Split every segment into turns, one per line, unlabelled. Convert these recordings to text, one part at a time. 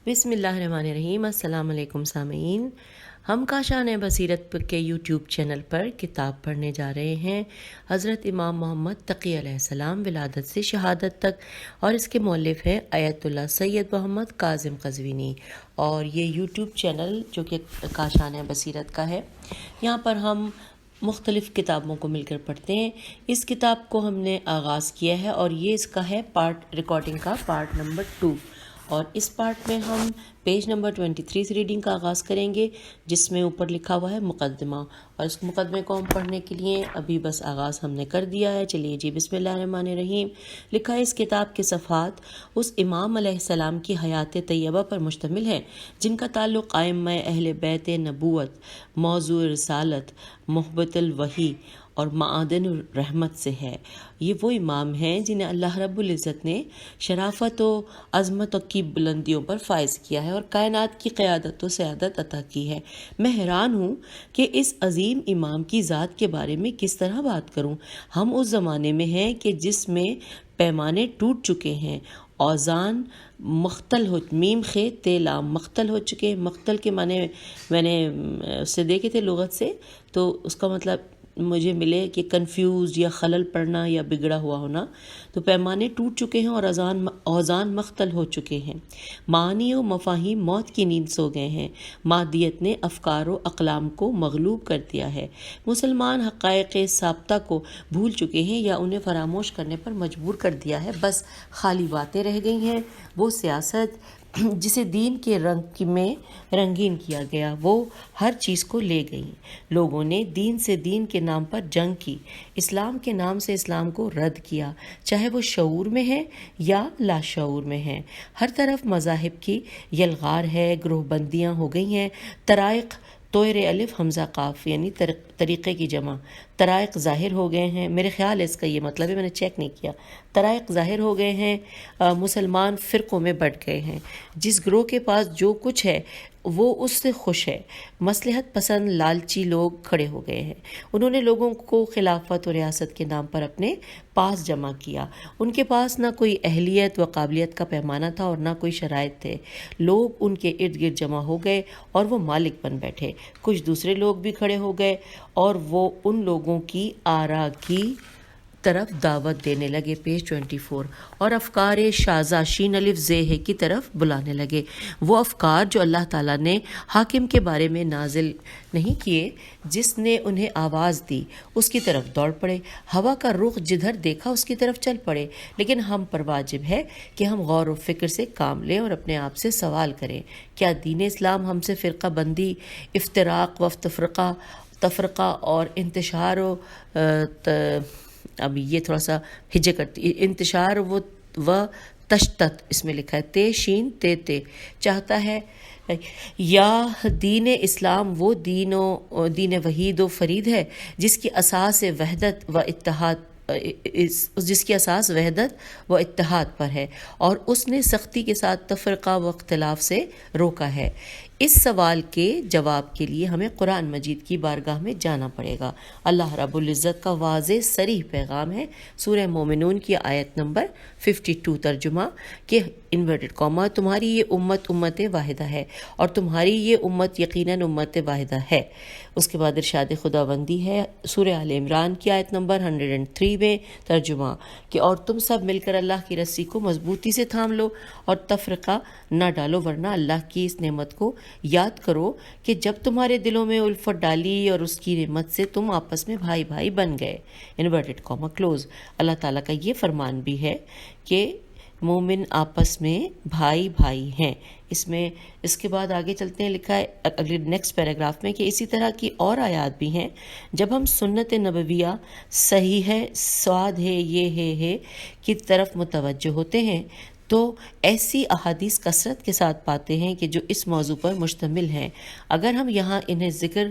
بسم اللہ الرحمن الرحیم۔ السلام علیکم سامعین، ہم کاشان بصیرت کے یوٹیوب چینل پر کتاب پڑھنے جا رہے ہیں حضرت امام محمد تقی علیہ السلام ولادت سے شہادت تک، اور اس کے مؤلف ہیں آیت اللہ سید محمد کاظم قزوینی۔ اور یہ یوٹیوب چینل جو کہ کاشان بصیرت کا ہے، یہاں پر ہم مختلف کتابوں کو مل کر پڑھتے ہیں۔ اس کتاب کو ہم نے آغاز کیا ہے اور یہ اس کا ہے ریکارڈنگ کا پارٹ نمبر 2، اور اس پارٹ میں ہم پیج نمبر 23 سے ریڈنگ کا آغاز کریں گے، جس میں اوپر لکھا ہوا ہے مقدمہ، اور اس مقدمے کو ہم پڑھنے کے لیے ابھی بس آغاز ہم نے کر دیا ہے۔ چلیے جی، بسم اللہ الرحمن الرحیم۔ لکھا ہے اس کتاب کے صفحات اس امام علیہ السلام کی حیات طیبہ پر مشتمل ہے جن کا تعلق ائمہ اہل بیت نبوت، موضوع رسالت، محبت الوحی اور معادن الرحمت سے ہے۔ یہ وہ امام ہیں جنہیں اللہ رب العزت نے شرافت و عظمت کی بلندیوں پر فائز کیا ہے اور کائنات کی قیادت و سیادت عطا کی ہے۔ میں حیران ہوں کہ اس عظیم امام کی ذات کے بارے میں کس طرح بات کروں۔ ہم اس زمانے میں ہیں کہ جس میں پیمانے ٹوٹ چکے ہیں، اوزان مختل ہو، میم خے تے لام مختل ہو چکے ہیں۔ مختل کے معنی میں نے اسے دیکھے تھے لغت سے، تو اس کا مطلب مجھے ملے کہ کنفیوز یا خلل پڑنا یا بگڑا ہوا ہونا۔ تو پیمانے ٹوٹ چکے ہیں اور اوزان مختل ہو چکے ہیں۔ معانی و مفاہیم موت کی نیند سو گئے ہیں۔ مادیت نے افکار و اقلام کو مغلوب کر دیا ہے۔ مسلمان حقائق ثابتہ کو بھول چکے ہیں یا انہیں فراموش کرنے پر مجبور کر دیا ہے۔ بس خالی باتیں رہ گئی ہیں۔ وہ سیاست جسے دین کے رنگ میں رنگین کیا گیا، وہ ہر چیز کو لے گئی۔ لوگوں نے دین سے دین کے نام پر جنگ کی، اسلام کے نام سے اسلام کو رد کیا، چاہے وہ شعور میں ہے یا لاشعور میں ہے۔ ہر طرف مذاہب کی یلغار ہے، گروہ بندیاں ہو گئی ہیں، طرائق طور الف حمزہ قاف یعنی طریقے کی جمع، طرائق ظاہر ہو گئے ہیں۔ میرے خیال ہے اس کا یہ مطلب ہے، میں نے چیک نہیں کیا۔ طرائق ظاہر ہو گئے ہیں، مسلمان فرقوں میں بٹ گئے ہیں۔ جس گروہ کے پاس جو کچھ ہے وہ اس سے خوش ہے۔ مصلحت پسند لالچی لوگ کھڑے ہو گئے ہیں۔ انہوں نے لوگوں کو خلافت و ریاست کے نام پر اپنے پاس جمع کیا۔ ان کے پاس نہ کوئی اہلیت و قابلیت کا پیمانہ تھا اور نہ کوئی شرائط تھے۔ لوگ ان کے ارد گرد جمع ہو گئے اور وہ مالک بن بیٹھے۔ کچھ دوسرے لوگ بھی کھڑے ہو گئے اور وہ ان لوگوں کی آرا کی طرف دعوت دینے لگے، پیج 24، اور افکار شاذہ شین الف زے کی طرف بلانے لگے۔ وہ افکار جو اللہ تعالیٰ نے حاکم کے بارے میں نازل نہیں کیے، جس نے انہیں آواز دی اس کی طرف دوڑ پڑے۔ ہوا کا رخ جدھر دیکھا اس کی طرف چل پڑے۔ لیکن ہم پر واجب ہے کہ ہم غور و فکر سے کام لیں اور اپنے آپ سے سوال کریں، کیا دین اسلام ہم سے فرقہ بندی، افتراق و تفرقہ اور انتشار و اب یہ تھوڑا سا ہجے کرتی، انتشار و تشتت، اس میں لکھا ہے تے شین تے چاہتا ہے، یا دین اسلام وہ دین وحید و فرید ہے جس کی اساس وحدت و اتحاد پر ہے، اور اس نے سختی کے ساتھ تفرقہ و اختلاف سے روکا ہے۔ اس سوال کے جواب کے لیے ہمیں قرآن مجید کی بارگاہ میں جانا پڑے گا۔ اللہ رب العزت کا واضح صریح پیغام ہے۔ سورہ مومنون کی آیت نمبر 52 ترجمہ کہ انورٹڈ کاما، تمہاری یہ امت واحدہ ہے اور تمہاری یہ امت یقیناً امت واحدہ ہے۔ اس کے بعد ارشاد خداوندی ہے سورہ آل عمران کی آیت نمبر 103 میں ترجمہ کہ اور تم سب مل کر اللہ کی رسی کو مضبوطی سے تھام لو اور تفرقہ نہ ڈالو، ورنہ اللہ کی اس نعمت کو یاد کرو کہ جب تمہارے دلوں میں الفت ڈالی اور اس کی نعمت سے تم آپس میں بھائی بھائی بن گئے، انورٹڈ کاما کلوز۔ اللہ تعالیٰ کا یہ فرمان بھی ہے کہ مومن آپس میں بھائی بھائی ہیں۔ اس کے بعد آگے چلتے ہیں، لکھا ہے اگلے نیکسٹ پیراگراف میں کہ اسی طرح کی اور آیات بھی ہیں۔ جب ہم سنت نبویہ صحیح ہے سواد ہے یہ ہے کی طرف متوجہ ہوتے ہیں تو ایسی احادیث کثرت کے ساتھ پاتے ہیں کہ جو اس موضوع پر مشتمل ہیں۔ اگر ہم یہاں انہیں ذکر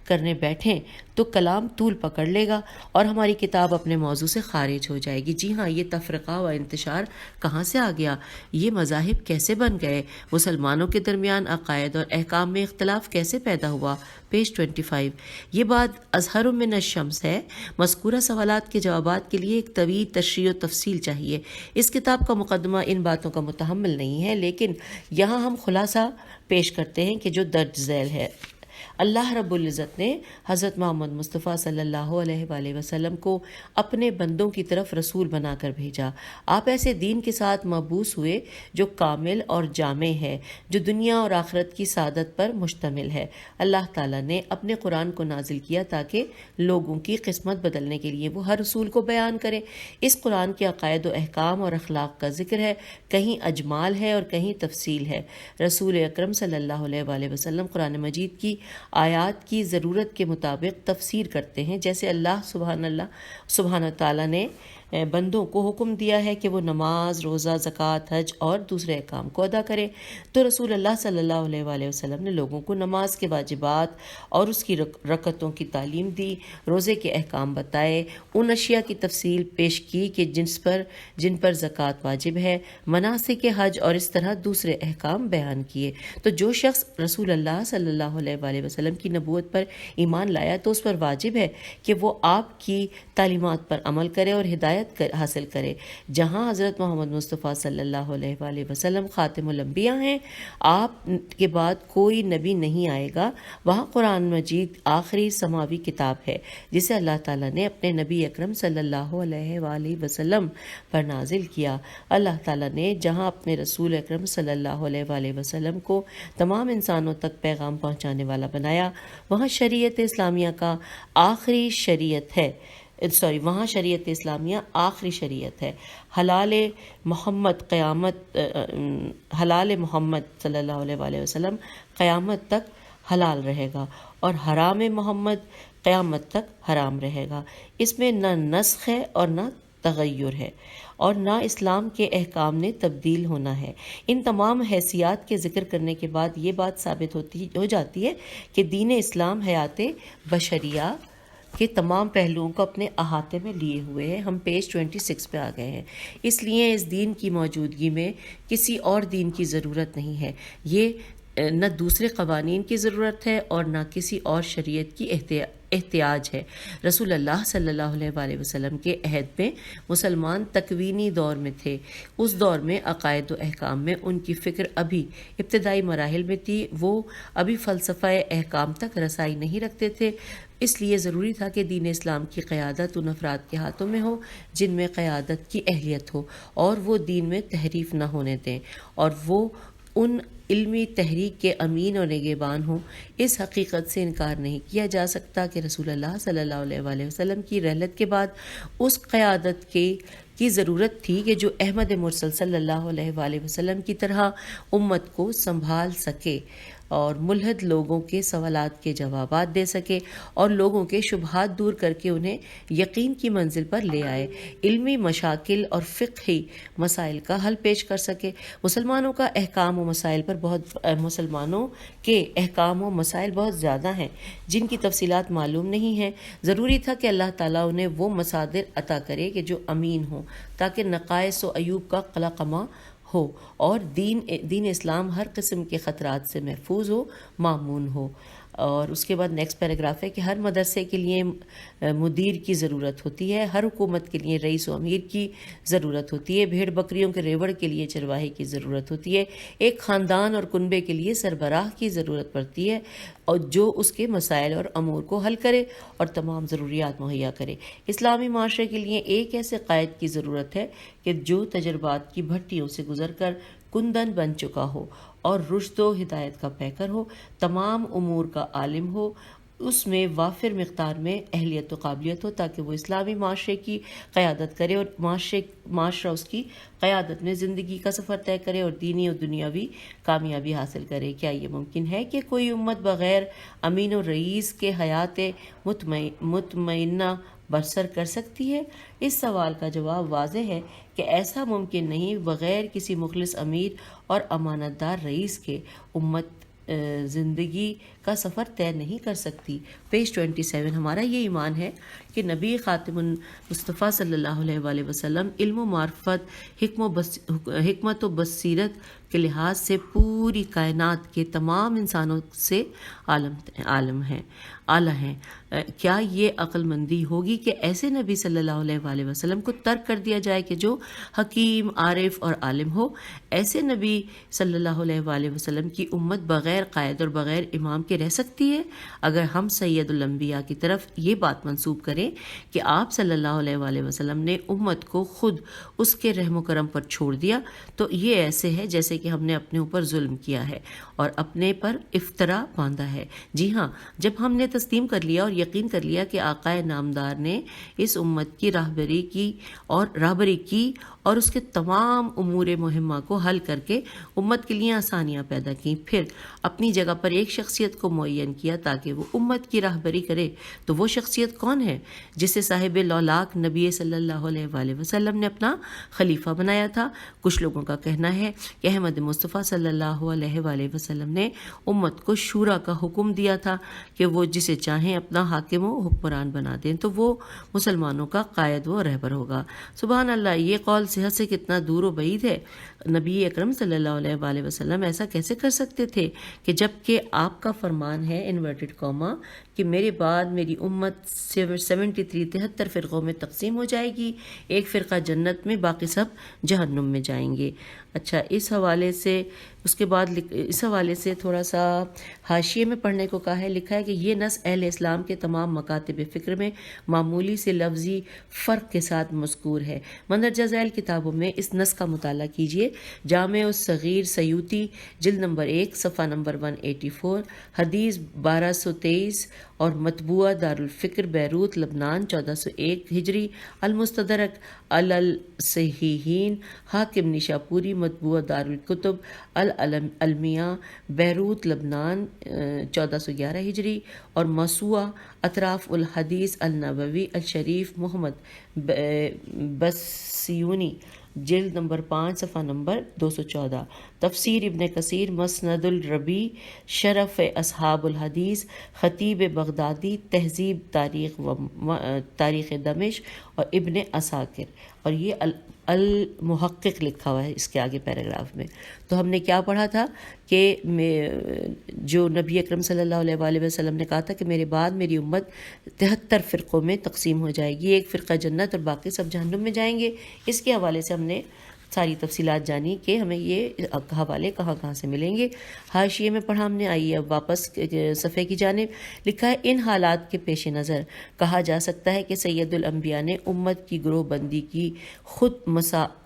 کرنے بیٹھیں تو کلام طول پکڑ لے گا اور ہماری کتاب اپنے موضوع سے خارج ہو جائے گی۔ جی ہاں، یہ تفرقہ و انتشار کہاں سے آ گیا؟ یہ مذاہب کیسے بن گئے؟ مسلمانوں کے درمیان عقائد اور احکام میں اختلاف کیسے پیدا ہوا؟ پیج 25۔ یہ بات اظہر من الشمس ہے۔ مذکورہ سوالات کے جوابات کے لیے ایک طویل تشریح و تفصیل چاہیے۔ اس کتاب کا مقدمہ ان باتوں کا متحمل نہیں ہے، لیکن یہاں ہم خلاصہ پیش کرتے ہیں کہ جو درج ذیل ہے۔ اللہ رب العزت نے حضرت محمد مصطفیٰ صلی اللہ علیہ وآلہ وسلم کو اپنے بندوں کی طرف رسول بنا کر بھیجا۔ آپ ایسے دین کے ساتھ مبعوث ہوئے جو کامل اور جامع ہے، جو دنیا اور آخرت کی سعادت پر مشتمل ہے۔ اللہ تعالیٰ نے اپنے قرآن کو نازل کیا تاکہ لوگوں کی قسمت بدلنے کے لیے وہ ہر رسول کو بیان کرے۔ اس قرآن کے عقائد و احکام اور اخلاق کا ذکر ہے، کہیں اجمال ہے اور کہیں تفصیل ہے۔ رسول اکرم صلی اللہ علیہ وآلہ وسلم قرآن مجید کی آیات کی ضرورت کے مطابق تفسیر کرتے ہیں، جیسے اللہ سبحانہ تعالیٰ نے بندوں کو حکم دیا ہے کہ وہ نماز، روزہ، زکوٰۃ، حج اور دوسرے احکام کو ادا کریں، تو رسول اللہ صلی اللہ علیہ وآلہ وسلم نے لوگوں کو نماز کے واجبات اور اس کی رکعتوں کی تعلیم دی، روزے کے احکام بتائے، ان اشیاء کی تفصیل پیش کی کہ جن پر زکوٰۃ واجب ہے، مناسک حج اور اس طرح دوسرے احکام بیان کیے۔ تو جو شخص رسول اللہ صلی اللہ علیہ وآلہ وسلم کی نبوت پر ایمان لایا تو اس پر واجب ہے کہ وہ آپ کی تعلیمات پر عمل کرے اور ہدایت حاصل کرے۔ جہاں حضرت محمد مصطفیٰ صلی اللہ علیہ وآلہ وسلم خاتم الانبیاء ہیں، آپ کے بعد کوئی نبی نہیں آئے گا، وہاں قرآن مجید آخری سماوی کتاب ہے جسے اللہ تعالیٰ نے اپنے نبی اکرم صلی اللہ علیہ وآلہ وسلم پر نازل کیا۔ اللہ تعالیٰ نے جہاں اپنے رسول اکرم صلی اللہ علیہ وآلہ وسلم کو تمام انسانوں تک پیغام پہنچانے والا بنایا، وہاں شریعت اسلامیہ آخری شریعت ہے۔ حلال محمد صلی اللہ علیہ وآلہ وسلم قیامت تک حلال رہے گا اور حرام محمد قیامت تک حرام رہے گا۔ اس میں نہ نسخ ہے اور نہ تغیر ہے اور نہ اسلام کے احکام نے تبدیل ہونا ہے۔ ان تمام حیثیات کے ذکر کرنے کے بعد یہ بات ثابت ہو جاتی ہے کہ دین اسلام حیات بشریہ کے تمام پہلوؤں کو اپنے احاطے میں لیے ہوئے ہیں۔ ہم پیج 26 پہ آ گئے ہیں۔ اس لیے اس دین کی موجودگی میں کسی اور دین کی ضرورت نہیں ہے۔ یہ نہ دوسرے قوانین کی ضرورت ہے اور نہ کسی اور شریعت کی احتیاج ہے۔ رسول اللہ صلی اللہ علیہ وآلہ وسلم کے عہد میں مسلمان تکوینی دور میں تھے۔ اس دور میں عقائد و احکام میں ان کی فکر ابھی ابتدائی مراحل میں تھی، وہ ابھی فلسفہ احکام تک رسائی نہیں رکھتے تھے۔ اس لیے ضروری تھا کہ دین اسلام کی قیادت ان افراد کے ہاتھوں میں ہو جن میں قیادت کی اہلیت ہو اور وہ دین میں تحریف نہ ہونے دیں، اور وہ ان علمی تحریک کے امین اور نگہبان ہوں۔ اس حقیقت سے انکار نہیں کیا جا سکتا کہ رسول اللہ صلی اللہ علیہ وآلہ وسلم کی رحلت کے بعد اس قیادت کی ضرورت تھی کہ جو احمد مرسل صلی اللہ علیہ وآلہ وسلم کی طرح امت کو سنبھال سکے اور ملحد لوگوں کے سوالات کے جوابات دے سکے اور لوگوں کے شبہات دور کر کے انہیں یقین کی منزل پر لے آئے، علمی مشاکل اور فقہی مسائل کا حل پیش کر سکے۔ مسلمانوں کے احکام و مسائل بہت زیادہ ہیں جن کی تفصیلات معلوم نہیں ہیں۔ ضروری تھا کہ اللہ تعالیٰ انہیں وہ مصادر عطا کرے کہ جو امین ہوں تاکہ نقائص و عیوب کا قلقمہ ہو اور دین اسلام ہر قسم کے خطرات سے محفوظ ہو، مامون ہو۔ اور اس کے بعد نیکسٹ پیراگراف ہے کہ ہر مدرسے کے لیے مدیر کی ضرورت ہوتی ہے، ہر حکومت کے لیے رئیس و امیر کی ضرورت ہوتی ہے، بھیڑ بکریوں کے ریوڑ کے لیے چرواہے کی ضرورت ہوتی ہے، ایک خاندان اور کنبے کے لیے سربراہ کی ضرورت پڑتی ہے اور جو اس کے مسائل اور امور کو حل کرے اور تمام ضروریات مہیا کرے۔ اسلامی معاشرے کے لیے ایک ایسے قائد کی ضرورت ہے کہ جو تجربات کی بھٹیوں سے گزر کر کندن بن چکا ہو اور رشد و ہدایت کا پیکر ہو، تمام امور کا عالم ہو، اس میں وافر مقدار میں اہلیت و قابلیت ہو تاکہ وہ اسلامی معاشرے کی قیادت کرے اور معاشرہ اس کی قیادت میں زندگی کا سفر طے کرے اور دینی اور دنیاوی کامیابی حاصل کرے۔ کیا یہ ممکن ہے کہ کوئی امت بغیر امین و رئیس کے حیات مطمئنہ برسر کر سکتی ہے؟ اس سوال کا جواب واضح ہے کہ ایسا ممکن نہیں۔ بغیر کسی مخلص امیر اور امانت دار رئیس کے امت زندگی کا سفر طے نہیں کر سکتی۔ پیج 27 ہمارا یہ ایمان ہے کہ نبی خاتم المصطفیٰ صلی اللہ علیہ وآلہ وسلم علم و معرفت، حکمت و بصیرت کے لحاظ سے پوری کائنات کے تمام انسانوں سے عالم ہیں، اعلیٰ ہیں۔ کیا یہ عقل مندی ہوگی کہ ایسے نبی صلی اللہ علیہ وآلہ وسلم کو ترک کر دیا جائے کہ جو حکیم، عارف اور عالم ہو؟ ایسے نبی صلی اللہ علیہ وآلہ وسلم کی امت بغیر قائد اور بغیر امام کے رہ سکتی ہے؟ اگر ہم سید الانبیاء کی طرف یہ بات منسوب کریں کہ آپ صلی اللہ علیہ وآلہ وسلم نے امت کو خود اس کے رحم و کرم پر چھوڑ دیا، تو یہ ایسے ہے جیسے کہ ہم نے اپنے اوپر ظلم کیا ہے اور اپنے پر افطرا باندھا ہے۔ جی ہاں، جب ہم نے تسلیم کر لیا اور یقین کر لیا کہ آقائے نامدار نے اس امت کی راہبری کی اور اس کے تمام امور مہمہ کو حل کر کے امت کے لیے آسانیاں پیدا کی، پھر اپنی جگہ پر ایک شخصیت کو معین کیا تاکہ وہ امت کی راہبری کرے، تو وہ شخصیت کون ہے؟ جسے صاحب لولاک نبی صلی اللہ علیہ وآلہ وسلم نے اپنا خلیفہ بنایا تھا۔ کچھ لوگوں کا کہنا ہے کہ احمد مصطفیٰ صلی اللہ علیہ وآلہ وسلم نے امت کو شورا کا حکم دیا تھا کہ وہ جسے چاہیں اپنا حاکم و حکمران بنا دیں تو وہ مسلمانوں کا قائد و رہبر ہوگا۔ سبحان اللہ، یہ قول صحت سے کتنا دور و بعید ہے۔ نبی اکرم صلی اللہ علیہ وآلہ وسلم ایسا کیسے کر سکتے تھے کہ جب کہ آپ کا فرمان ہے انورٹڈ کاما کہ میرے بعد میری امت 73 فرقوں میں تقسیم ہو جائے گی، ایک فرقہ جنت میں، باقی سب جہنم میں جائیں گے۔ اچھا، اس حوالے سے تھوڑا سا حاشیے میں پڑھنے کو کہا ہے، لکھا ہے کہ یہ نص اہل اسلام کے تمام مکاتب فکر میں معمولی سے لفظی فرق کے ساتھ مذکور ہے۔ مندرجہ ذیل کتابوں میں اس نص کا مطالعہ کیجیے۔ جامع الصغیر سیوطی جلد نمبر 1 صفحہ نمبر 184، حدیث 1223 اور مطبوعہ دارالفکر بیروت لبنان 1401 ہجری، المستدرک علی الصحیحین حاکم نیشاپوری مطبوعہ دارالکتب العلمیہ بیروت لبنان 1411 ہجری، اور موسوعہ اطراف الحدیث النبوی الشریف محمد بسیونی جلد نمبر 5 صفحہ نمبر 214، تفسیر ابن کثیر مسند الربی شرف اصحاب الحدیث خطیب بغدادی تہذیب تاریخ دمشق اور ابن عساکر، اور یہ المحقق لکھا ہوا ہے اس کے آگے پیراگراف میں۔ تو ہم نے کیا پڑھا تھا کہ جو نبی اکرم صلی اللہ علیہ وآلہ وسلم نے کہا تھا کہ میرے بعد میری امت 73 فرقوں میں تقسیم ہو جائے گی، ایک فرقہ جنت اور باقی سب جہنم میں جائیں گے۔ اس کے حوالے سے ہم نے ساری تفصیلات جانی کہ ہمیں یہ حوالے کہاں سے ملیں گے۔ حاشیے میں پڑھا ہم نے، آئیے اب واپس صفحے کی جانب۔ لکھا ہے ان حالات کے پیش نظر کہا جا سکتا ہے کہ سید الانبیاء نے امت کی گروہ بندی کی خود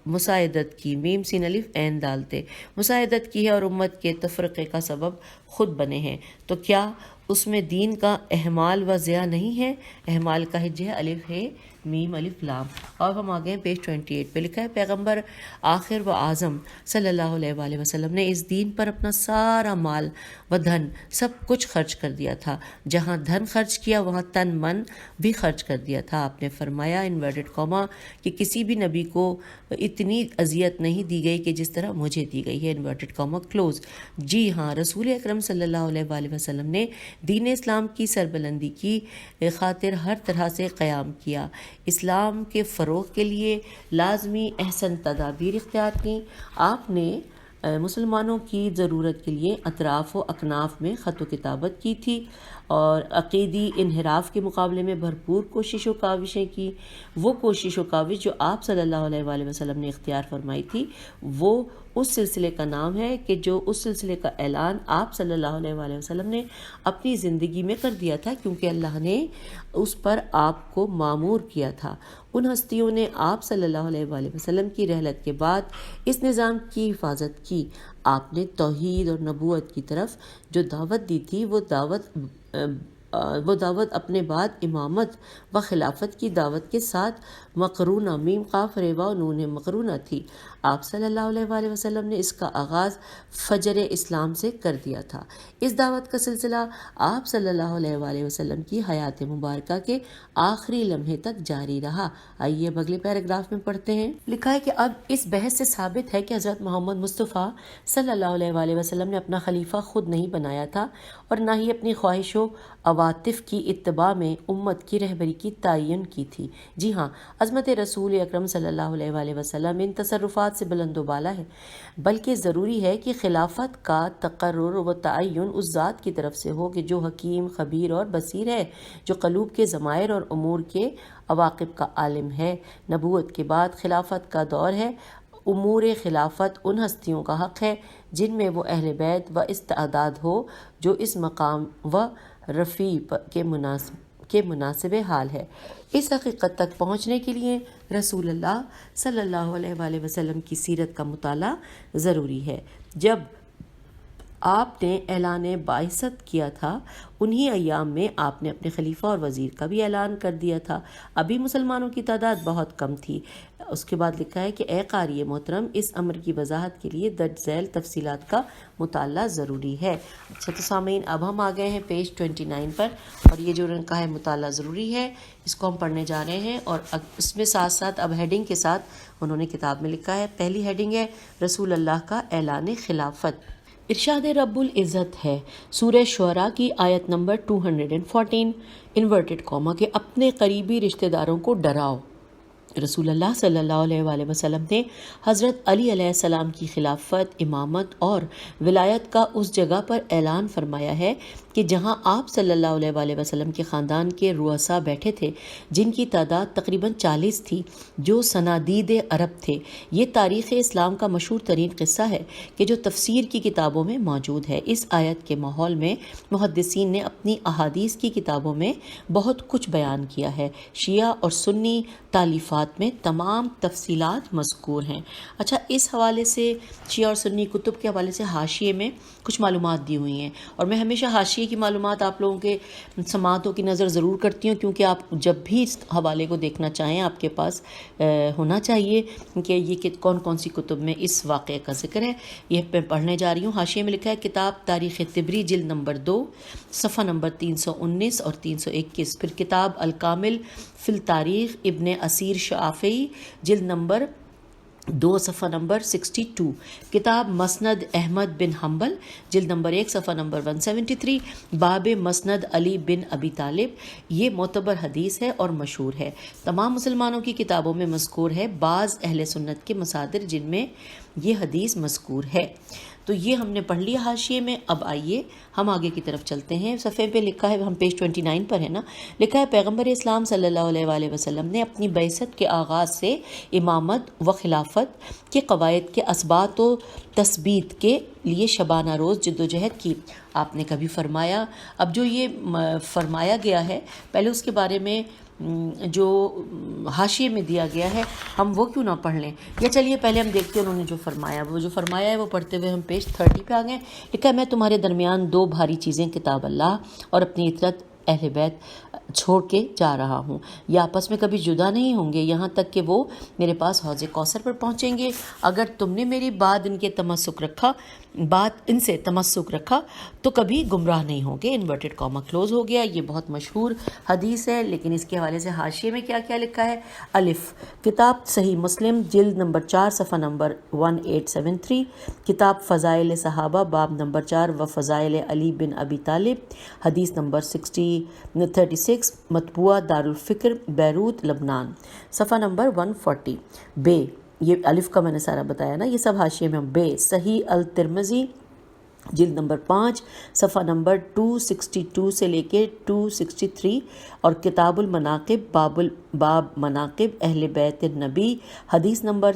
مساعدت کی، میم سین الف عین دالتے مساعدت کی ہے اور امت کے تفرقے کا سبب خود بنے ہیں۔ تو کیا اس میں دین کا اہمال و ضیاع نہیں ہے؟ اہمال کا ہجہ ہے الف ہے میم الف لام۔ اور ہم آگئے ہیں پیج 28 پہ، لکھا ہے پیغمبر آخر و اعظم صلی اللہ علیہ وآلہ وسلم نے اس دین پر اپنا سارا مال و دھن سب کچھ خرچ کر دیا تھا۔ جہاں دھن خرچ کیا وہاں تن من بھی خرچ کر دیا تھا۔ آپ نے فرمایا انورٹڈ کاما کہ کسی بھی نبی کو اتنی اذیت نہیں دی گئی کہ جس طرح مجھے دی گئی ہے، انورٹڈ کاما کلوز۔ جی ہاں، رسول اکرم صلی اللہ علیہ وآلہ وسلم نے دین اسلام کی سربلندی کی خاطر ہر طرح سے قیام کیا، اسلام کے فروغ کے لیے لازمی احسن تدابیر اختیار کی۔ آپ نے مسلمانوں کی ضرورت کے لیے اطراف و اکناف میں خط و کتابت کی تھی اور عقیدی انحراف کے مقابلے میں بھرپور کوشش و کاوشیں کی۔ وہ کوشش و کاوش جو آپ صلی اللہ علیہ وآلہ وسلم نے اختیار فرمائی تھی وہ اس سلسلے کا نام ہے کہ جو اس سلسلے کا اعلان آپ صلی اللہ علیہ وآلہ وسلم نے اپنی زندگی میں کر دیا تھا، کیونکہ اللہ نے اس پر آپ کو مامور کیا تھا۔ ان ہستیوں نے آپ صلی اللہ علیہ وآلہ وسلم کی رحلت کے بعد اس نظام کی حفاظت کی۔ آپ نے توحید اور نبوت کی طرف جو دعوت دی تھی وہ دعوت وہ دعوت اپنے بعد امامت و خلافت کی دعوت کے ساتھ مقرونہ میم قاف ریوا نون مقرونہ تھی۔ آپ صلی اللہ علیہ وآلہ وسلم نے اس کا آغاز فجر اسلام سے کر دیا تھا۔ اس دعوت کا سلسلہ آپ صلی اللہ علیہ وآلہ وسلم کی حیات مبارکہ کے آخری لمحے تک جاری رہا۔ آئیے اب اگلے پیراگراف میں پڑھتے ہیں۔ لکھا ہے کہ اب اس بحث سے ثابت ہے کہ حضرت محمد مصطفیٰ صلی اللہ علیہ وآلہ وسلم نے اپنا خلیفہ خود نہیں بنایا تھا اور نہ ہی اپنی خواہش و عواطف کی اتباع میں امت کی رہبری کی تعین کی تھی۔ جی ہاں، عظمت رسول اکرم صلی اللہ علیہ وآلہ وسلم ان تصرفات سے بلند و بالا ہے، بلکہ ضروری ہے کہ خلافت کا تقرر و تعین اس ذات کی طرف سے ہو کہ جو حکیم، خبیر اور بصیر ہے، جو قلوب کے ضمائر اور امور کے عواقب کا عالم ہے۔ نبوت کے بعد خلافت کا دور ہے۔ امور خلافت ان ہستیوں کا حق ہے جن میں وہ اہل بیت و استعداد ہو جو اس مقام و رفیع کے مناسب حال ہے۔ اس حقیقت تک پہنچنے کے لیے رسول اللہ صلی اللہ علیہ وآلہ وسلم کی سیرت کا مطالعہ ضروری ہے۔ جب آپ نے اعلان بعثت کیا تھا، انہی ایام میں آپ نے اپنے خلیفہ اور وزیر کا بھی اعلان کر دیا تھا۔ ابھی مسلمانوں کی تعداد بہت کم تھی۔ اس کے بعد لکھا ہے کہ اے قاری محترم، اس امر کی وضاحت کے لیے درج ذیل تفصیلات کا مطالعہ ضروری ہے۔ اچھا تو سامعین، اب ہم آ گئے ہیں پیج 29 پر، اور یہ جو انہوں نے کہا ہے مطالعہ ضروری ہے، اس کو ہم پڑھنے جا رہے ہیں۔ اور اس میں ساتھ ساتھ اب ہیڈنگ کے ساتھ انہوں نے کتاب میں لکھا ہے، پہلی ہیڈنگ ہے رسول اللہ کا اعلان خلافت۔ ارشاد رب العزت ہے سورہ شعراء کی آیت نمبر 214 انورٹڈ کاما کہ اپنے قریبی رشتہ داروں کو ڈراؤ۔ رسول اللہ صلی اللہ علیہ وآلہ وسلم نے حضرت علی علیہ السلام کی خلافت، امامت اور ولایت کا اس جگہ پر اعلان فرمایا ہے کہ جہاں آپ صلی اللہ علیہ وآلہ وسلم کے خاندان کے رؤساء بیٹھے تھے، جن کی تعداد تقریباً 40 تھی، جو صنادید عرب تھے۔ یہ تاریخ اسلام کا مشہور ترین قصہ ہے کہ جو تفسیر کی کتابوں میں موجود ہے۔ اس آیت کے ماحول میں محدثین نے اپنی احادیث کی کتابوں میں بہت کچھ بیان کیا ہے۔ شیعہ اور سنی تالیفات میں تمام تفصیلات مذکور ہیں۔ اچھا، اس حوالے سے شیعہ اور سنی کتب کے حوالے سے حاشیے میں کچھ معلومات دی ہوئی ہیں، اور میں ہمیشہ حاشیے کی معلومات آپ لوگوں کے سماعتوں کی نظر ضرور کرتی ہوں، کیونکہ آپ جب بھی اس حوالے کو دیکھنا چاہیں آپ کے پاس ہونا چاہیے کہ یہ کون کون سی کتب میں اس واقعے کا ذکر ہے۔ یہ میں پڑھنے جا رہی ہوں۔ حاشیے میں لکھا ہے کتاب تاریخ طبری جلد نمبر 2 صفحہ نمبر 319 اور 321، پھر کتاب الکامل فی التاریخ ابن اسیر شافعی جلد نمبر 2 صفحہ نمبر 62، کتاب مسند احمد بن حنبل جلد نمبر 1 صفحہ نمبر 173، باب مسند علی بن ابی طالب۔ یہ معتبر حدیث ہے اور مشہور ہے، تمام مسلمانوں کی کتابوں میں مذکور ہے، بعض اہل سنت کے مصادر جن میں یہ حدیث مذکور ہے۔ تو یہ ہم نے پڑھ لیا حاشیے میں۔ اب آئیے ہم آگے کی طرف چلتے ہیں۔ صفحے پہ لکھا ہے، ہم پیج 29 پر ہے نا، لکھا ہے پیغمبر اسلام صلی اللہ علیہ وآلہ وسلم نے اپنی بعثت کے آغاز سے امامت و خلافت کے قواعد کے اثبات و تثبیت کے لیے شبانہ روز جدوجہد کی۔ آپ نے کبھی فرمایا، اب جو یہ فرمایا گیا ہے، پہلے اس کے بارے میں جو حاشیے میں دیا گیا ہے ہم وہ کیوں نہ پڑھ لیں، یا چلیے پہلے ہم دیکھتے ہیں انہوں نے جو فرمایا، وہ جو فرمایا ہے وہ پڑھتے ہوئے ہم پیج 30 پہ آ گئے۔ لکھا ہے میں تمہارے درمیان 2 بھاری چیزیں کتاب اللہ اور اپنی اطرت اہل بیت چھوڑ کے جا رہا ہوں، یہ آپس میں کبھی جدا نہیں ہوں گے یہاں تک کہ وہ میرے پاس حوض کوثر پر پہنچیں گے۔ اگر تم نے میری بات ان سے تمسک رکھا تو کبھی گمراہ نہیں ہوں گے۔ انورٹڈ کاما کلوز ہو گیا۔ یہ بہت مشہور حدیث ہے، لیکن اس کے حوالے سے حاشیے میں کیا کیا لکھا ہے۔ الف، کتاب صحیح مسلم جلد نمبر 4 صفحہ نمبر 1873، کتاب فضائل صحابہ باب نمبر 4 و فضائل علی بن ابی طالب حدیث نمبر 36 مطبوعہ دارالفکر بیروت لبنان صفحہ نمبر 140۔ بے، یہ الف کا میں نے سارا بتایا نا، یہ سب حاشیے میں۔ بے، صحیح الترمذی جلد نمبر 5 صفحہ نمبر 262 سے لے کے 263، اور کتاب المناقب باب مناقب اہل بیت النبی حدیث نمبر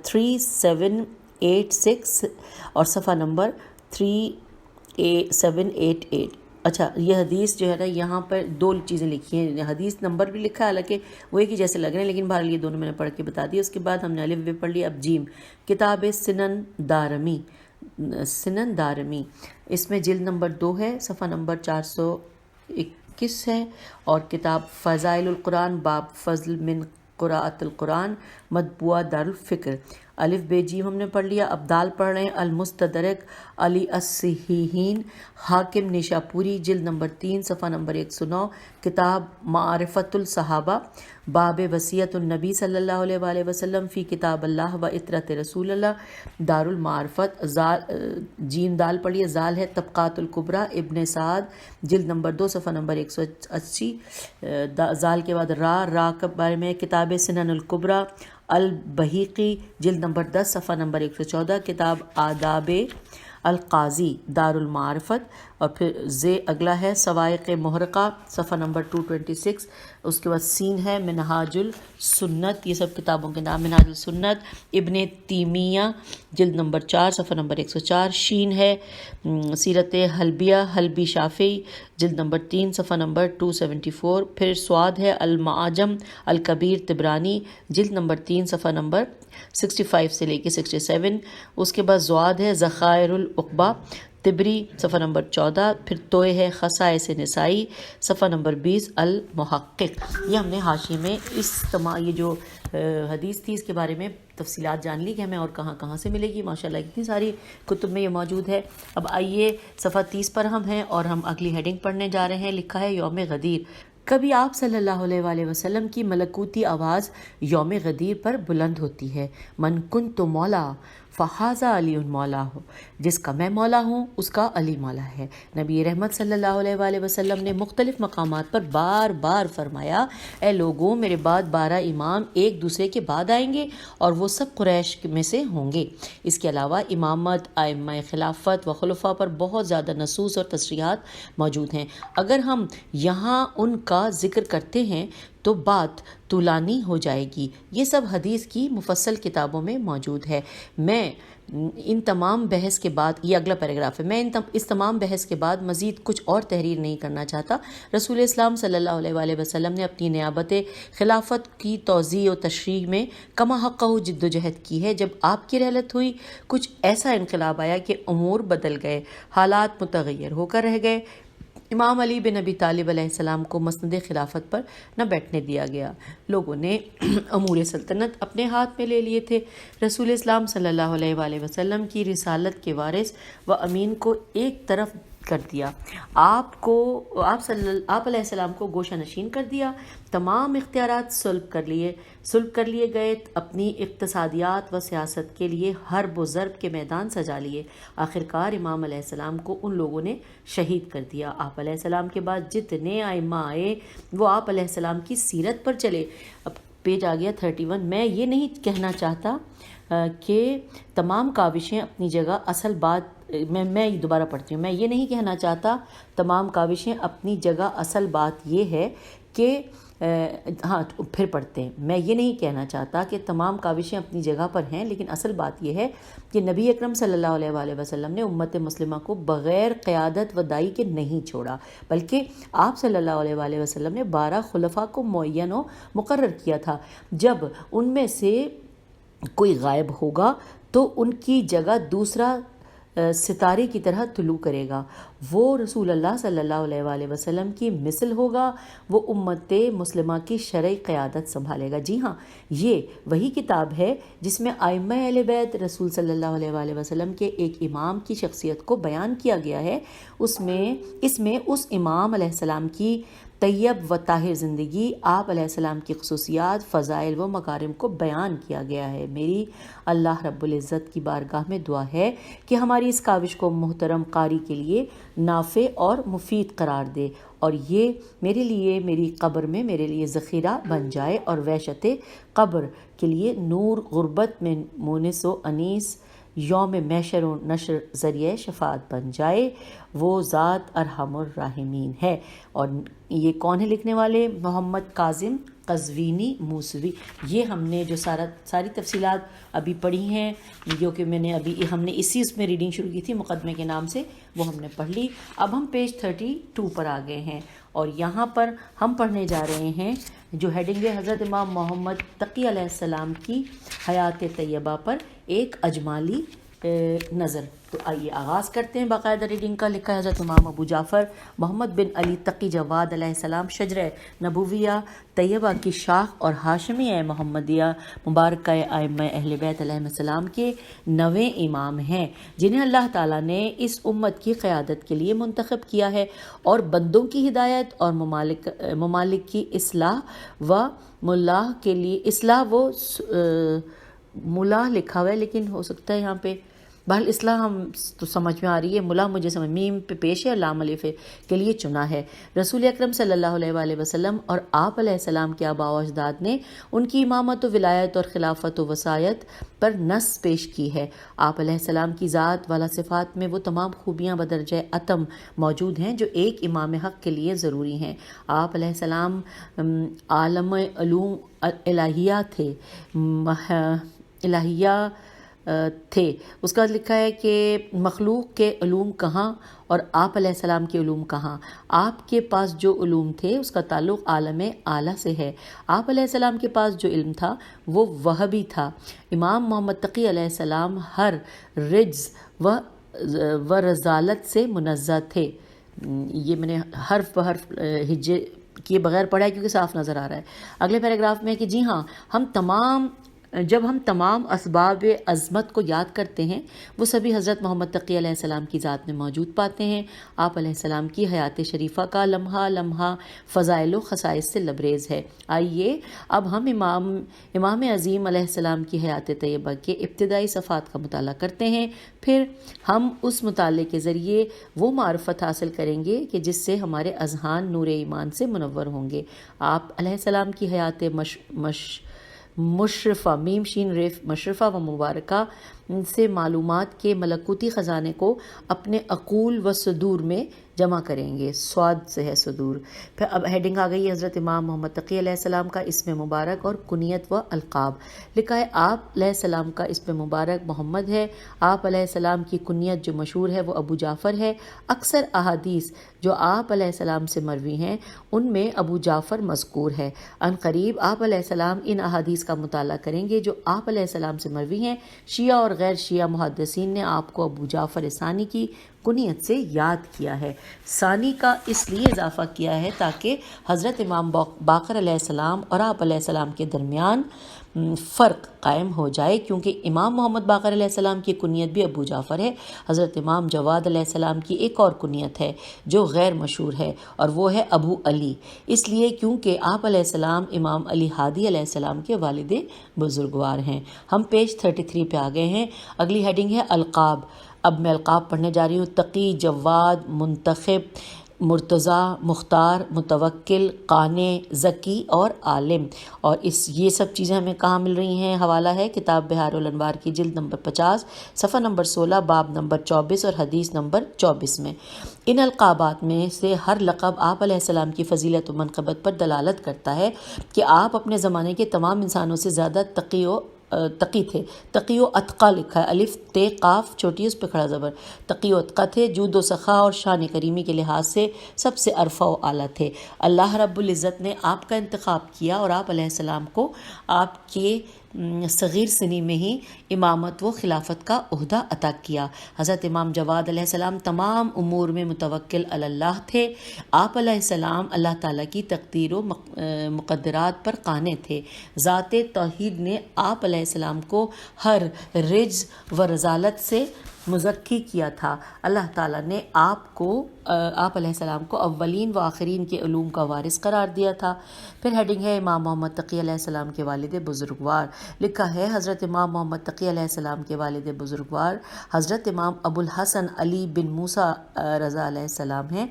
3786 اور صفحہ نمبر 3788۔ اچھا، یہ حدیث جو ہے نا، یہاں پر 2 چیزیں لکھی ہیں، حدیث نمبر بھی لکھا ہے، حالانکہ وہ ایک ہی جیسے لگ رہے ہیں، لیکن بہرحال یہ دونوں میں نے پڑھ کے بتا دی۔ اس کے بعد ہم نے الف بھی پڑھ لی۔ اب جیم، کتاب سنن دارمی، اس میں جلد نمبر 2 ہے، صفحہ نمبر 21 ہے، اور کتاب فضائل القرآن باب فضل من قراءۃ القرآن مطبوعہ دارالفکر۔ الف بے جیم ہم نے پڑھ لیا، اب دال پڑھ رہے ہیں۔ المستدرک علی الصحیحین حاکم نیشاپوری جلد نمبر 3 صفحہ نمبر 109، کتاب معرفت الصحابہ باب وصیت النبی صلی اللہ علیہ وآلہ وسلم فی کتاب اللہ و اطرت رسول اللہ دارالمعارفت۔ جیم دال پڑھیے، زال ہے طبقات الکبریٰ ابن سعد جلد نمبر 2 صفحہ نمبر 180، زال کے بعد را کے بارے میں کتاب سنن الکبریٰ البہیقی جلد نمبر 10 صفحہ نمبر 114، کتاب آداب القاضی دارالمعارفت۔ اور پھر اگلا ہے سوائق محرقہ صفحہ نمبر 226، اس کے بعد سین ہے منہاج السنت، یہ سب کتابوں کے نام، منہاج السنت ابن تیمیہ جلد نمبر 4 صفحہ نمبر 104، شین ہے سیرت حلبیہ حلبی شافعی جلد نمبر 3 صفحہ نمبر 274، پھر سواد ہے المعجم الکبیر طبرانی جلد نمبر 3 صفحہ نمبر 65 سے لے کے 67، اس کے بعد زواد ہے ذخائر العقبہ طبری صفحہ نمبر 14، پھر توئے ہے خصائص نسائی صفحہ نمبر 20 المحقق۔ یہ ہم نے حاشیے میں یہ جو حدیث تھی اس کے بارے میں تفصیلات جان لی کہ ہمیں اور کہاں کہاں سے ملے گی، ماشاءاللہ اتنی ساری کتب میں یہ موجود ہے۔ اب آئیے صفحہ 30 پر ہم ہیں اور ہم اگلی ہیڈنگ پڑھنے جا رہے ہیں، لکھا ہے یوم غدیر۔ کبھی آپ صلی اللہ علیہ وآلہ وسلم کی ملکوتی آواز یوم غدیر پر بلند ہوتی ہے، من کنت مولا فہذا علی مولا ہو، جس کا میں مولا ہوں اس کا علی مولا ہے۔ نبی رحمت صلی اللہ علیہ وآلہ وسلم نے مختلف مقامات پر بار بار فرمایا، اے لوگوں میرے بعد 12 امام ایک دوسرے کے بعد آئیں گے اور وہ سب قریش میں سے ہوں گے۔ اس کے علاوہ امامت، ائمہ خلافت و خلفاء پر بہت زیادہ نصوص اور تصریحات موجود ہیں۔ اگر ہم یہاں ان کا ذکر کرتے ہیں تو بات طولانی ہو جائے گی، یہ سب حدیث کی مفصل کتابوں میں موجود ہے۔ میں ان تمام بحث کے بعد، یہ اگلا پیراگراف ہے، میں اس تمام بحث کے بعد مزید کچھ اور تحریر نہیں کرنا چاہتا۔ رسول اسلام صلی اللہ علیہ وآلہ وسلم نے اپنی نیابت خلافت کی توضیح و تشریح میں کما حقہ جد و جہد کی ہے۔ جب آپ کی رحلت ہوئی کچھ ایسا انقلاب آیا کہ امور بدل گئے، حالات متغیر ہو کر رہ گئے۔ امام علی بن ابی طالب علیہ السلام کو مسند خلافت پر نہ بیٹھنے دیا گیا، لوگوں نے امور سلطنت اپنے ہاتھ میں لے لیے تھے۔ رسول اسلام صلی اللہ علیہ وآلہ وسلم کی رسالت کے وارث و امین کو ایک طرف کر دیا، آپ علیہ السلام کو گوشہ نشین کر دیا، تمام اختیارات سلب کر لیے گئے، اپنی اقتصادیات و سیاست کے لیے حرب و ضرب کے میدان سجا لیے۔ آخرکار امام علیہ السلام کو ان لوگوں نے شہید کر دیا۔ آپ علیہ السلام کے بعد جتنے ائمہ آئے وہ آپ علیہ السلام کی سیرت پر چلے۔ اب پیج آ گیا 31۔ میں یہ نہیں کہنا چاہتا کہ تمام کاوشیں اپنی جگہ اصل بات میں دوبارہ پڑھتی ہوں، میں یہ نہیں کہنا چاہتا تمام کاوشیں اپنی جگہ، اصل بات یہ ہے کہ پھر پڑھتے ہیں، میں یہ نہیں کہنا چاہتا کہ تمام کاوشیں اپنی جگہ پر ہیں، لیکن اصل بات یہ ہے کہ نبی اکرم صلی اللہ علیہ وآلہ وسلم نے امت مسلمہ کو بغیر قیادت و داعی کے نہیں چھوڑا، بلکہ آپ صلی اللہ علیہ وآلہ وسلم نے 12 خلفاء کو معین و مقرر کیا تھا۔ جب ان میں سے کوئی غائب ہوگا تو ان کی جگہ دوسرا ستارے کی طرح طلوع کرے گا، وہ رسول اللہ صلی اللہ علیہ وآلہ وسلم کی مثل ہوگا، وہ امت مسلمہ کی شرعی قیادت سنبھالے گا۔ جی ہاں، یہ وہی کتاب ہے جس میں ائمہ اہل بیت رسول صلی اللہ علیہ وآلہ وسلم کے ایک امام کی شخصیت کو بیان کیا گیا ہے۔ اس میں اس امام علیہ السلام کی طیب و طاہر زندگی، آپ علیہ السلام کی خصوصیات، فضائل و مکارم کو بیان کیا گیا ہے۔ میری اللہ رب العزت کی بارگاہ میں دعا ہے کہ ہماری اس کاوش کو محترم قاری کے لیے نافع اور مفید قرار دے، اور یہ میرے لیے میری قبر میں میرے لیے ذخیرہ بن جائے، اور وحشت قبر کے لیے نور غربت میں مونس و انیس، یوم محشر و نشر ذریعہ شفاعت بن جائے۔ وہ ذات ارحم الراحمین ہے۔ اور یہ کون ہے لکھنے والے؟ محمد کاظم قزوینی موسوی۔ یہ ہم نے جو ساری تفصیلات ابھی پڑھی ہیں، جو کہ ہم نے اس میں ریڈنگ شروع کی تھی مقدمے کے نام سے، وہ ہم نے پڑھ لی۔ اب ہم پیج 32 پر آ گئے ہیں، اور یہاں پر ہم پڑھنے جا رہے ہیں جو ہیڈنگ ہے حضرت امام محمد تقی علیہ السلام کی حیات طیبہ پر ایک اجمالی نظر۔ تو آئیے آغاز کرتے ہیں باقاعدہ ریڈنگ کا۔ لکھا ہے حضرت امام ابو جعفر محمد بن علی تقی جواد علیہ السلام شجرہ نبویہ طیبہ کی شاخ اور ہاشمی محمدیہ مبارکہ ائمہ اہل بیت علیہ السلام کے 9 امام ہیں، جنہیں اللہ تعالیٰ نے اس امت کی قیادت کے لیے منتخب کیا ہے اور بندوں کی ہدایت اور ممالک کی اصلاح و ملاح کے لیے ملاح لکھا ہوا ہے لیکن ہو سکتا ہے یہاں پہ بہرحال اصلاح ہم تو سمجھ میں آ رہی ہے، ملا مجھے سمجھ میم پہ پیش ہے اور لام الف کے لیے چنا ہے۔ رسول اکرم صلی اللہ علیہ وآلہ وسلم اور آپ علیہ السلام کے آباء و اجداد نے ان کی امامت و ولایت اور خلافت و وصایت پر نص پیش کی ہے۔ آپ علیہ السلام کی ذات والا صفات میں وہ تمام خوبیاں بدرجہ اتم موجود ہیں جو ایک امام حق کے لیے ضروری ہیں۔ آپ علیہ السلام عالم علوم الہیہ تھے۔ اس کا لکھا ہے کہ مخلوق کے علوم کہاں اور آپ علیہ السلام کے علوم کہاں؟ آپ کے پاس جو علوم تھے اس کا تعلق عالم اعلیٰ سے ہے۔ آپ علیہ السلام کے پاس جو علم تھا وہ وہبی تھا۔ امام محمد تقی علیہ السلام ہر رجز و رذالت سے منزہ تھے۔ یہ میں نے حرف بحرف ہجے کیے بغیر پڑھا ہے کیونکہ صاف نظر آ رہا ہے۔ اگلے پیراگراف میں ہے کہ جی ہاں، جب ہم تمام اسباب عظمت کو یاد کرتے ہیں وہ سبھی حضرت محمد تقی علیہ السلام کی ذات میں موجود پاتے ہیں۔ آپ علیہ السلام کی حیات شریفہ کا لمحہ لمحہ فضائل و خصائص سے لبریز ہے۔ آئیے اب ہم امام عظیم علیہ السلام کی حیات طیبہ کے ابتدائی صفات کا مطالعہ کرتے ہیں، پھر ہم اس مطالعے کے ذریعے وہ معرفت حاصل کریں گے کہ جس سے ہمارے اذہان نور ایمان سے منور ہوں گے۔ آپ علیہ السلام کی حیات مشرفہ میم شین ریف مشرفہ و مبارکہ سے معلومات کے ملکوتی خزانے کو اپنے عقول و صدور میں جمع کریں گے۔ سواد سے ہے صدور۔ پھر اب ہیڈنگ آ گئی ہے حضرت امام محمد تقی علیہ السلام کا اسم مبارک اور کنیت و القاب۔ لکھا ہے آپ علیہ السلام کا اسم مبارک محمد ہے۔ آپ علیہ السلام کی کنیت جو مشہور ہے وہ ابو جعفر ہے۔ اکثر احادیث جو آپ علیہ السلام سے مروی ہیں ان میں ابو جعفر مذکور ہے۔ ان قریب آپ علیہ السلام ان احادیث کا مطالعہ کریں گے جو آپ علیہ السلام سے مروی ہیں۔ شیعہ اور غیر شیعہ محدثین نے آپ کو ابو جعفر ثانی کی کنیت سے یاد کیا ہے۔ ثانی کا اس لیے اضافہ کیا ہے تاکہ حضرت امام باقر علیہ السلام اور آپ علیہ السلام کے درمیان فرق قائم ہو جائے، کیونکہ امام محمد باقر علیہ السلام کی کنیت بھی ابو جعفر ہے۔ حضرت امام جواد علیہ السلام کی ایک اور کنیت ہے جو غیر مشہور ہے اور وہ ہے ابو علی، اس لیے کیونکہ آپ علیہ السلام امام علی ہادی علیہ السلام کے والد بزرگوار ہیں۔ ہم پیج 33 پہ آ گئے ہیں۔ اگلی ہیڈنگ ہے القاب۔ اب میں القاب پڑھنے جا رہی ہوں۔ تقی، جواد، منتخب، مرتضیٰ، مختار، متوکل، قانع، ذکی اور عالم۔ اور یہ سب چیزیں ہمیں کہاں مل رہی ہیں؟ حوالہ ہے کتاب بہار الانوار کی جلد نمبر 50 صفحہ نمبر 16 باب نمبر 24 اور حدیث نمبر 24 میں۔ ان القابات میں سے ہر لقب آپ علیہ السلام کی فضیلت و منقبت پر دلالت کرتا ہے کہ آپ اپنے زمانے کے تمام انسانوں سے زیادہ تقی تھے۔ تقی و اتقا لکھا ہے، الف ت قاف چھوٹی اس پہ کھڑا زبر۔ تقی و اتقا تھے، جود و سخا اور شان کریمی کے لحاظ سے سب سے عرفہ و اعلیٰ تھے۔ اللہ رب العزت نے آپ کا انتخاب کیا اور آپ علیہ السلام کو آپ کے صغیر سنی میں ہی امامت و خلافت کا عہدہ عطا کیا۔ حضرت امام جواد علیہ السلام تمام امور میں متوکل علی اللہ تھے۔ آپ علیہ السلام اللہ تعالیٰ کی تقدیر و مقدرات پر قانع تھے۔ ذات توحید نے آپ علیہ السلام کو ہر رجز و رذالت سے مزکی کیا تھا۔ اللہ تعالیٰ نے آپ علیہ السلام کو اولین و آخرین کے علوم کا وارث قرار دیا تھا۔ پھر ہیڈنگ ہے امام محمد تقی علیہ السلام کے والد بزرگوار۔ لکھا ہے حضرت امام محمد تقی علیہ السلام کے والد بزرگوار حضرت امام ابو الحسن علی بن موسیٰ رضا علیہ السلام ہیں۔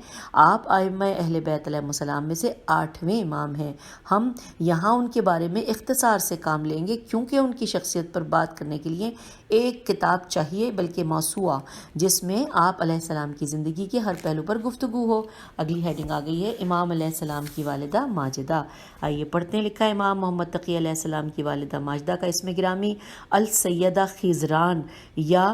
آپ ائمہ اہل بیت علیہ السلام میں سے 8ویں امام ہیں۔ ہم یہاں ان کے بارے میں اختصار سے کام لیں گے کیونکہ ان کی شخصیت پر بات کرنے کے لیے ایک کتاب چاہیے، بلکہ موسوعہ جس میں آپ علیہ السلام کی زندگی کے ہر پہلو پر گفتگو ہو۔ اگلی ہیڈنگ آ گئی ہے امام علیہ السلام کی والدہ ماجدہ۔ آئیے پڑھتے ہیں۔ لکھا ہے امام محمد تقی علیہ السلام کی والدہ ماجدہ کا اسم گرامی السیدہ خیزران یا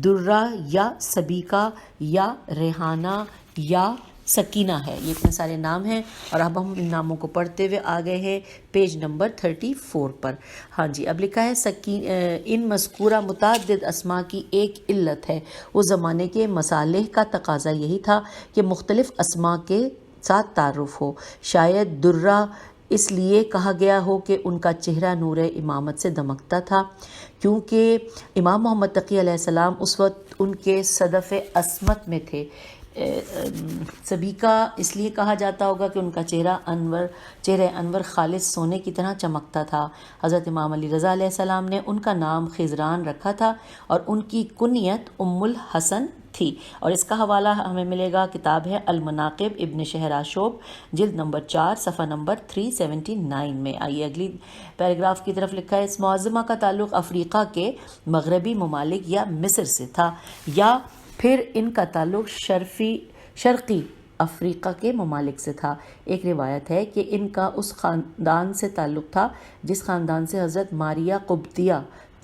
درہ یا سبیکہ یا ریحانہ یا سکینہ ہے۔ یہ اتنے سارے نام ہیں اور اب ہم ان ناموں کو پڑھتے ہوئے آ گئے ہیں پیج نمبر 34 پر۔ ہاں جی، اب لکھا ہے ان مذکورہ متعدد اسماء کی ایک علت ہے، اس زمانے کے مصالح کا تقاضا یہی تھا کہ مختلف اسماء کے ساتھ تعارف ہو۔ شاید درہ اس لیے کہا گیا ہو کہ ان کا چہرہ نور امامت سے دمکتا تھا، کیونکہ امام محمد تقی علیہ السلام اس وقت ان کے صدف عصمت میں تھے۔ سبیکہ اس لیے کہا جاتا ہوگا کہ ان کا چہرہ انور خالص سونے کی طرح چمکتا تھا۔ حضرت امام علی رضا علیہ السلام نے ان کا نام خضران رکھا تھا اور ان کی کنیت ام الحسن تھی، اور اس کا حوالہ ہمیں ملے گا، کتاب ہے المناقب ابن شہراشوب، جلد نمبر 4 صفحہ نمبر 379 میں۔ آئیے اگلی پیراگراف کی طرف لکھا ہے، اس معظمہ کا تعلق افریقہ کے مغربی ممالک یا مصر سے تھا، یا پھر ان کا تعلق شرقی افریقہ کے ممالک سے تھا۔ ایک روایت ہے کہ ان کا اس خاندان سے تعلق تھا جس خاندان سے حضرت ماریہ قبطیہ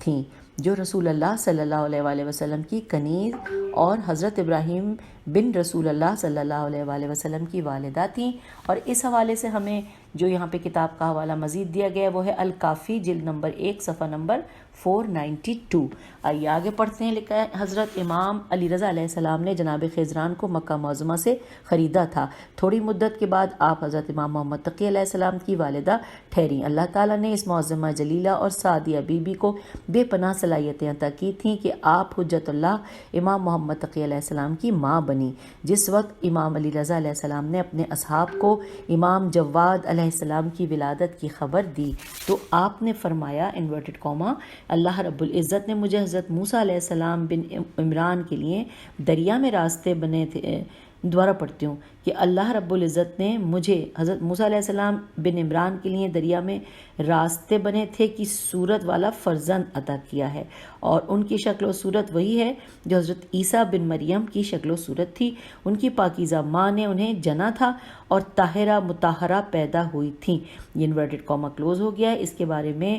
تھیں، جو رسول اللہ صلی اللہ علیہ وآلہ وسلم کی کنیز اور حضرت ابراہیم بن رسول اللہ صلی اللہ علیہ وآلہ وسلم کی والدہ تھیں۔ اور اس حوالے سے ہمیں جو یہاں پہ کتاب کا حوالہ مزید دیا گیا ہے وہ ہے الکافی، جلد نمبر 1 صفحہ نمبر 492۔ آئیے آگے پڑھتے ہیں۔ لکھا ہے، حضرت امام علی رضا علیہ السلام نے جناب خضران کو مکہ معظمہ سے خریدا تھا۔ تھوڑی مدت کے بعد آپ حضرت امام محمد تقی علیہ السلام کی والدہ ٹھہریں۔ اللہ تعالیٰ نے اس معظمہ جلیلہ اور سعدیہ بی بی کو بے پناہ صلاحیتیں عطا کی تھیں کہ آپ حجت اللہ امام محمد تقی علیہ السلام کی ماں بنی۔ جس وقت امام علی رضا علیہ السلام نے اپنے اصحاب کو امام جواد علیہ السلام کی ولادت کی خبر دی تو آپ نے فرمایا انورٹڈ کاما، اللہ رب العزت نے مجھے حضرت موسیٰ علیہ السلام بن عمران کے لیے دریا میں راستے بنے تھے، دوبارہ پڑھتی ہوں کہ اللہ رب العزت نے مجھے حضرت موسیٰ علیہ السلام بن عمران کے لیے دریا میں راستے بنے تھے کی صورت والا فرزند عطا کیا ہے، اور ان کی شکل و صورت وہی ہے جو حضرت عیسیٰ بن مریم کی شکل و صورت تھی۔ ان کی پاکیزہ ماں نے انہیں جنا تھا اور طاہرہ مطہرہ پیدا ہوئی تھیں۔ یہ انورٹڈ کاما کلوز ہو گیا ہے۔ اس کے بارے میں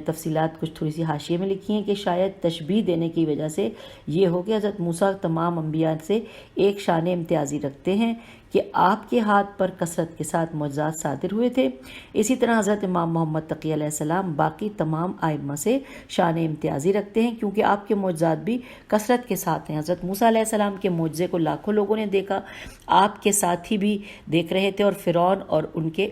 تفصیلات کچھ تھوڑی سی حاشیے میں لکھی ہیں کہ شاید تشبیہ دینے کی وجہ سے یہ ہو کہ حضرت موسیٰ تمام انبیاء سے ایک شان امتیازی رکھتے ہیں کہ آپ کے ہاتھ پر کثرت کے ساتھ معجزات صادر ہوئے تھے۔ اسی طرح حضرت امام محمد تقی علیہ السلام باقی تمام ائمہ سے شان امتیازی رکھتے ہیں کیونکہ آپ کے معجزات بھی کثرت کے ساتھ ہیں۔ حضرت موسیٰ علیہ السلام کے معجزے کو لاکھوں لوگوں نے دیکھا، آپ کے ساتھی بھی دیکھ رہے تھے اور فرعون اور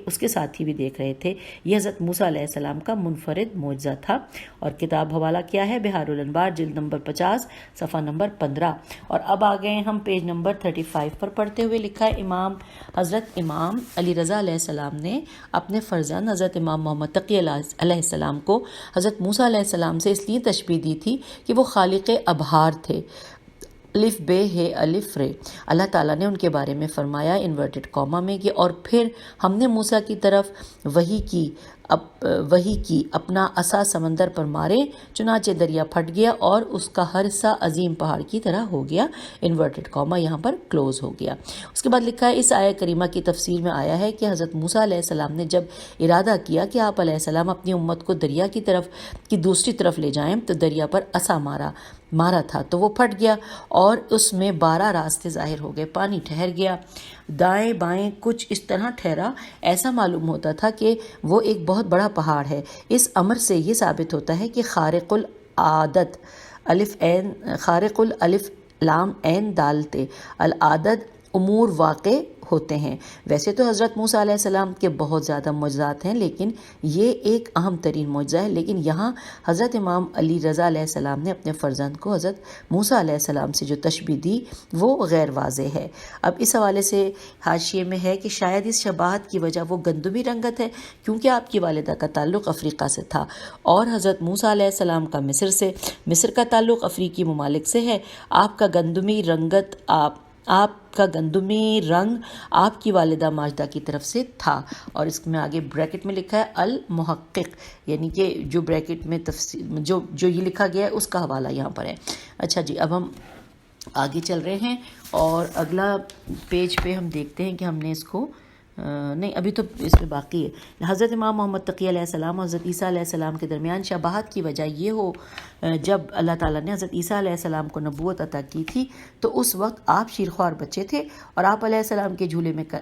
اس کے ساتھی بھی دیکھ رہے تھے۔ یہ حضرت موسیٰ علیہ السلام کا منفرد معجزہ تھا۔ اور کتاب حوالہ کیا ہے؟ بہار الانوار، جلد نمبر 50 صفحہ نمبر 15۔ اور اب آ گئے ہم پیج نمبر 35 پر پڑھتے ہوئے۔ لکھا ہے، حضرت امام علی رضا علیہ السلام نے اپنے فرزند حضرت امام محمد تقی علیہ السلام کو حضرت موسیٰ علیہ السلام سے اس لیے تشبیہ دی تھی کہ وہ خالق ابہار تھے، الف بے ہے الف رے۔ اللہ تعالیٰ نے ان کے بارے میں فرمایا انورٹڈ کاما میں کہ اور پھر ہم نے موسیٰ کی طرف وحی کی اپنا عصا سمندر پر مارے، چنانچہ دریا پھٹ گیا اور اس کا ہر حصہ عظیم پہاڑ کی طرح ہو گیا۔ انورٹڈ کاما یہاں پر کلوز ہو گیا۔ اس کے بعد لکھا ہے، اس آیہ کریمہ کی تفسیر میں آیا ہے کہ حضرت موسیٰ علیہ السلام نے جب ارادہ کیا کہ آپ علیہ السلام اپنی امت کو دریا کی دوسری طرف لے جائیں تو دریا پر عصا مارا تھا تو وہ پھٹ گیا اور اس میں 12 راستے ظاہر ہو گئے، پانی ٹھہر گیا، دائیں بائیں کچھ اس طرح ٹھہرا، ایسا معلوم ہوتا تھا کہ وہ ایک بہت بڑا پہاڑ ہے۔ اس امر سے یہ ثابت ہوتا ہے کہ خارق الالف لام عین دال تے العدد امور واقع ہوتے ہیں۔ ویسے تو حضرت موسیٰ علیہ السلام کے بہت زیادہ معجزات ہیں لیکن یہ ایک اہم ترین معجزہ ہے، لیکن یہاں حضرت امام علی رضا علیہ السلام نے اپنے فرزند کو حضرت موسیٰ علیہ السلام سے جو تشبیہ دی وہ غیر واضح ہے۔ اب اس حوالے سے حاشیے میں ہے کہ شاید اس شباہت کی وجہ وہ گندمی رنگت ہے کیونکہ آپ کی والدہ کا تعلق افریقہ سے تھا اور حضرت موسیٰ علیہ السلام کا مصر کا تعلق افریقی ممالک سے ہے۔ آپ کا گندمی رنگ آپ کی والدہ ماجدہ کی طرف سے تھا۔ اور اس میں آگے بریکٹ میں لکھا ہے المحقق، یعنی کہ جو بریکٹ میں جو یہ لکھا گیا ہے اس کا حوالہ یہاں پر ہے۔ اچھا جی، اب ہم آگے چل رہے ہیں اور اگلا پیج پہ ہم دیکھتے ہیں کہ ہم نے اس کو نہیں ابھی تو اس میں باقی ہے. حضرت امام محمد تقی علیہ السلام اور حضرت عیسیٰ علیہ السلام کے درمیان شباہت کی وجہ یہ ہو جب اللہ تعالیٰ نے حضرت عیسیٰ علیہ السلام کو نبوت عطا کی تھی تو اس وقت آپ شیرخوار بچے تھے اور آپ علیہ السلام کے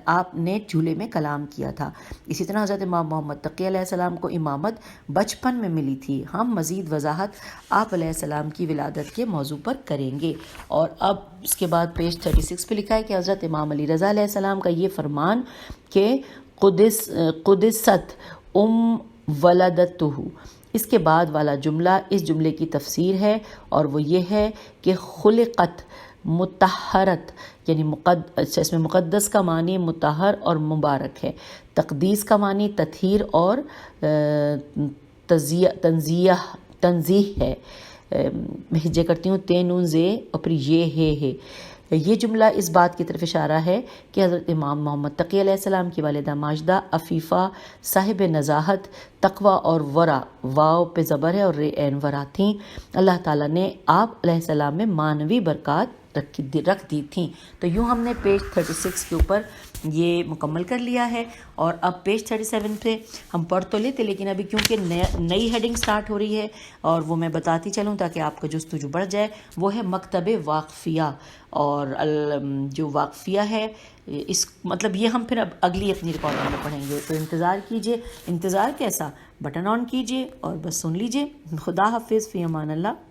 آپ نے جھولے میں کلام کیا تھا. اسی طرح حضرت امام محمد تقی علیہ السلام کو امامت بچپن میں ملی تھی. ہم مزید وضاحت آپ علیہ السلام کی ولادت کے موضوع پر کریں گے. اور اب اس کے بعد پیج 36 پہ لکھا ہے کہ حضرت امام علی رضا علیہ السلام کا یہ فرمان کہ قدست ولدتہ، اس کے بعد والا جملہ اس جملے کی تفسیر ہے اور وہ یہ ہے کہ خلقت مطہرت، یعنی اس میں مقدس کا معنی مطہر اور مبارک ہے، تقدیس کا معنی تطہیر اور تنزیہ ہے. میں ہجے کرتی ہوں تے نون زے اور پھر یہ ہے. یہ جملہ اس بات کی طرف اشارہ ہے کہ حضرت امام محمد تقی علیہ السلام کی والدہ ماجدہ عفیفہ صاحب نزاہت، تقوی اور ورع، واو پہ زبر ہے اور رے عین ورا تھیں. اللہ تعالیٰ نے آپ علیہ السلام میں معنوی برکات رکھ دی تھیں. تو یوں ہم نے پیج 36 کے اوپر یہ مکمل کر لیا ہے. اور اب پیج 37 پہ ہم پڑھ تو لیتے لیکن ابھی کیونکہ نئی ہیڈنگ سٹارٹ ہو رہی ہے اور وہ میں بتاتی چلوں تاکہ آپ کا جستجو بڑھ جائے. وہ ہے مکتب واقفیہ. اور جو واقفیہ ہے اس مطلب یہ ہم پھر اب اگلی اپنی ریکارڈنگ میں پڑھیں گے. تو انتظار کیجئے. انتظار کیسا؟ بٹن آن کیجئے اور بس سن لیجئے. خدا حافظ، فی امان اللہ.